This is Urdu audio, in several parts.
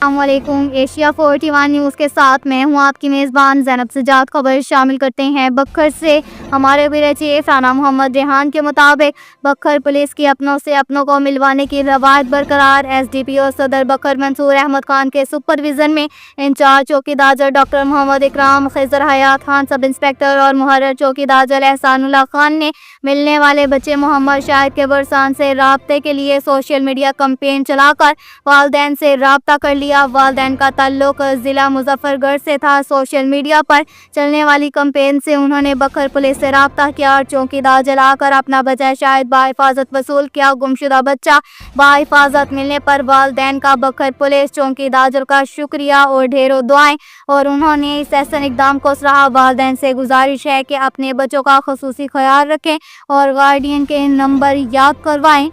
السلام علیکم۔ ایشیا 41 نیوز کے ساتھ میں ہوں آپ کی میزبان زینب سجاد۔ خبر شامل کرتے ہیں بکھر سے۔ ہمارے بیورو چیف رانا محمد ریحان کے مطابق بکھر پولیس کی اپنوں سے اپنوں کو ملوانے کی روایت برقرار۔ ایس ڈی پی او صدر بکھر منصور احمد خان کے سپرویژن میں انچارج چوکیدار ڈاکٹر محمد اکرام، خضر حیات خان سب انسپکٹر اور محرر چوکیدار احسان اللہ خان نے ملنے والے بچے محمد شاہد کے ورثاء سے رابطے کے لیے سوشل میڈیا کمپین چلا کر والدین سے رابطہ کر لیا۔ والدین کا تعلق ضلع مظفر گڑھ سے تھا۔ سوشل میڈیا پر چلنے والی کمپین سے انہوں نے بکھر پولیس سے رابطہ کیا اور چوکیدار جلا کر اپنا بچہ شاہد بحفاظت وصول کیا۔ گمشدہ بچہ بحفاظت ملنے پر والدین کا بکھر پولیس چوکیدار کا شکریہ اور ڈھیروں دعائیں، اور انہوں نے اس احسن اقدام کو سراہا۔ والدین سے گزارش ہے کہ اپنے بچوں کا خصوصی خیال رکھیں اور گارڈین کے نمبر یاد کروائیں۔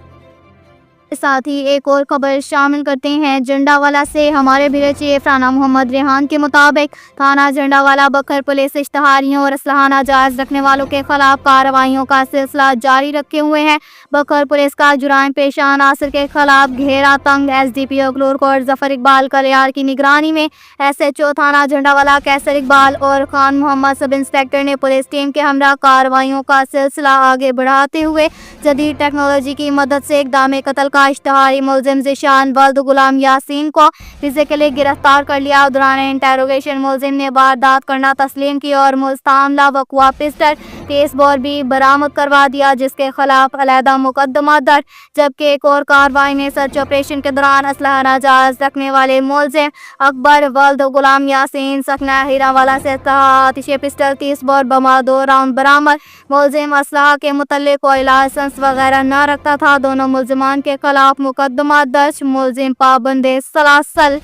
ساتھ ہی ایک اور خبر شامل کرتے ہیں جنڈاوالا سے۔ ہمارے بیورو چیف رانا محمد ریحان کے مطابق تھانہ جنڈاوالا بکھر پولیس اشتہاریوں اور اسلحہ ناجائز رکھنے والوں کے خلاف کارروائیوں کا سلسلہ جاری رکھے ہوئے ہیں۔ بکھر پولیس کا جرائم پیشہ عناصر کے خلاف گھیرا تنگ۔ ایس ڈی پی او کلورکوٹ ظفر اقبال کلیار کی نگرانی میں ایس ایچ او تھانہ جنڈاوالا کیسر اقبال اور خان محمد سب انسپکٹر نے پولیس ٹیم کے ہمراہ کارروائیوں کا سلسلہ آگے بڑھاتے ہوئے جدید ٹیکنالوجی کی مدد سے اقدام قتل کا اشتہاری ملزم ذیشان ولد غلام یاسین کو فزیکلی گرفتار کر لیا۔ دوران انٹروگیشن ملزم نے واردات کرنا تسلیم کی اور مستعملہ وقوع پسٹل 30 بور بھی برآمد کروا دیا، جس کے خلاف علیحدہ مقدمہ درج، جبکہ ایک اور کارروائی میں سرچ آپریشن کے دوران اسلحہ ناجائز رکھنے والے ملزم اکبر ولد غلام یاسین سکنہ ہیراوالا سے آتشی پسٹل 30 بور بم 2 راؤنڈ برآمد۔ ملزم اسلحہ کے متعلق کوئی لائسنس وغیرہ نہ رکھتا تھا۔ دونوں ملزمان کے خلاف مقدمہ درج۔ ملزم پابند سلاسل۔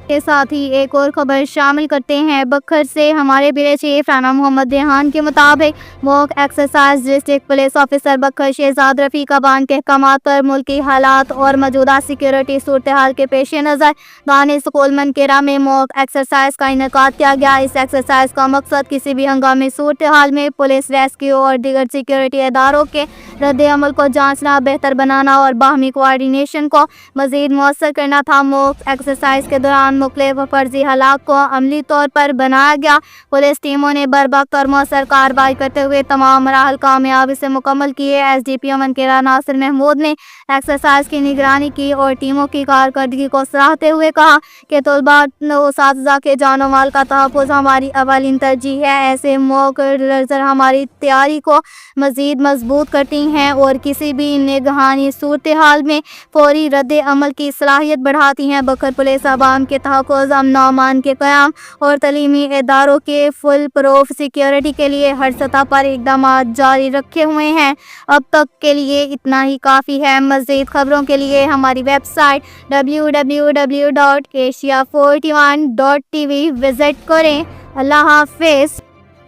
کے ساتھ ہی ایک اور خبر شامل کرتے ہیں بکھر سے۔ ہمارے بیورو چیف رانا محمد ریحان کے مطابق موک ایکسرسائز ڈسٹرکٹ پولیس آفیسر بکھر شہزاد رفیق ابان کے احکامات پر ملکی حالات اور موجودہ سیکیورٹی صورتحال کے پیش نظر دانش اسکول منکیرا میں موک ایکسرسائز کا انعقاد کیا گیا۔ اس ایکسرسائز کا مقصد کسی بھی ہنگامی صورتحال میں پولیس، ریسکیو اور دیگر سیکیورٹی اداروں کے رد عمل کو جانچنا، بہتر بنانا اور باہمی کوآرڈینیشن کو مزید مؤثر کرنا تھا۔ موک ایکسرسائز کے دوران مختلف فرضی حالات کو عملی طور پر بنایا گیا۔ پولیس ٹیموں نے بروقت اور مؤثر کارروائی کرتے ہوئے تمام مراحل کامیابی سے مکمل کیے۔ ایس ڈی پی او منکیرا ناصر محمود نے ایکسرسائز کی نگرانی کی اور ٹیموں کی کارکردگی کو سراہتے ہوئے کہا کہ طلباء و اساتذہ کے جان و مال کا تحفظ ہماری اولین ترجیح ہے۔ ایسے موک ڈرلز ہماری تیاری کو مزید مضبوط کرتی ہیں اور کسی بھی ناگہانی صورتحال میں فوری رد عمل کی صلاحیت بڑھاتی ہیں۔ بکھر پولیس عوام کے تحفظ، امن و امان کے قیام اور تعلیمی اداروں کے فل پروف سیکیورٹی کے لیے ہر سطح پر اقدامات جاری رکھے ہوئے ہیں۔ اب تک کے لیے اتنا ہی کافی ہے۔ مزید خبروں کے لیے ہماری ویب سائٹ www.asia41.tv وزٹ کریں۔ اللہ حافظ۔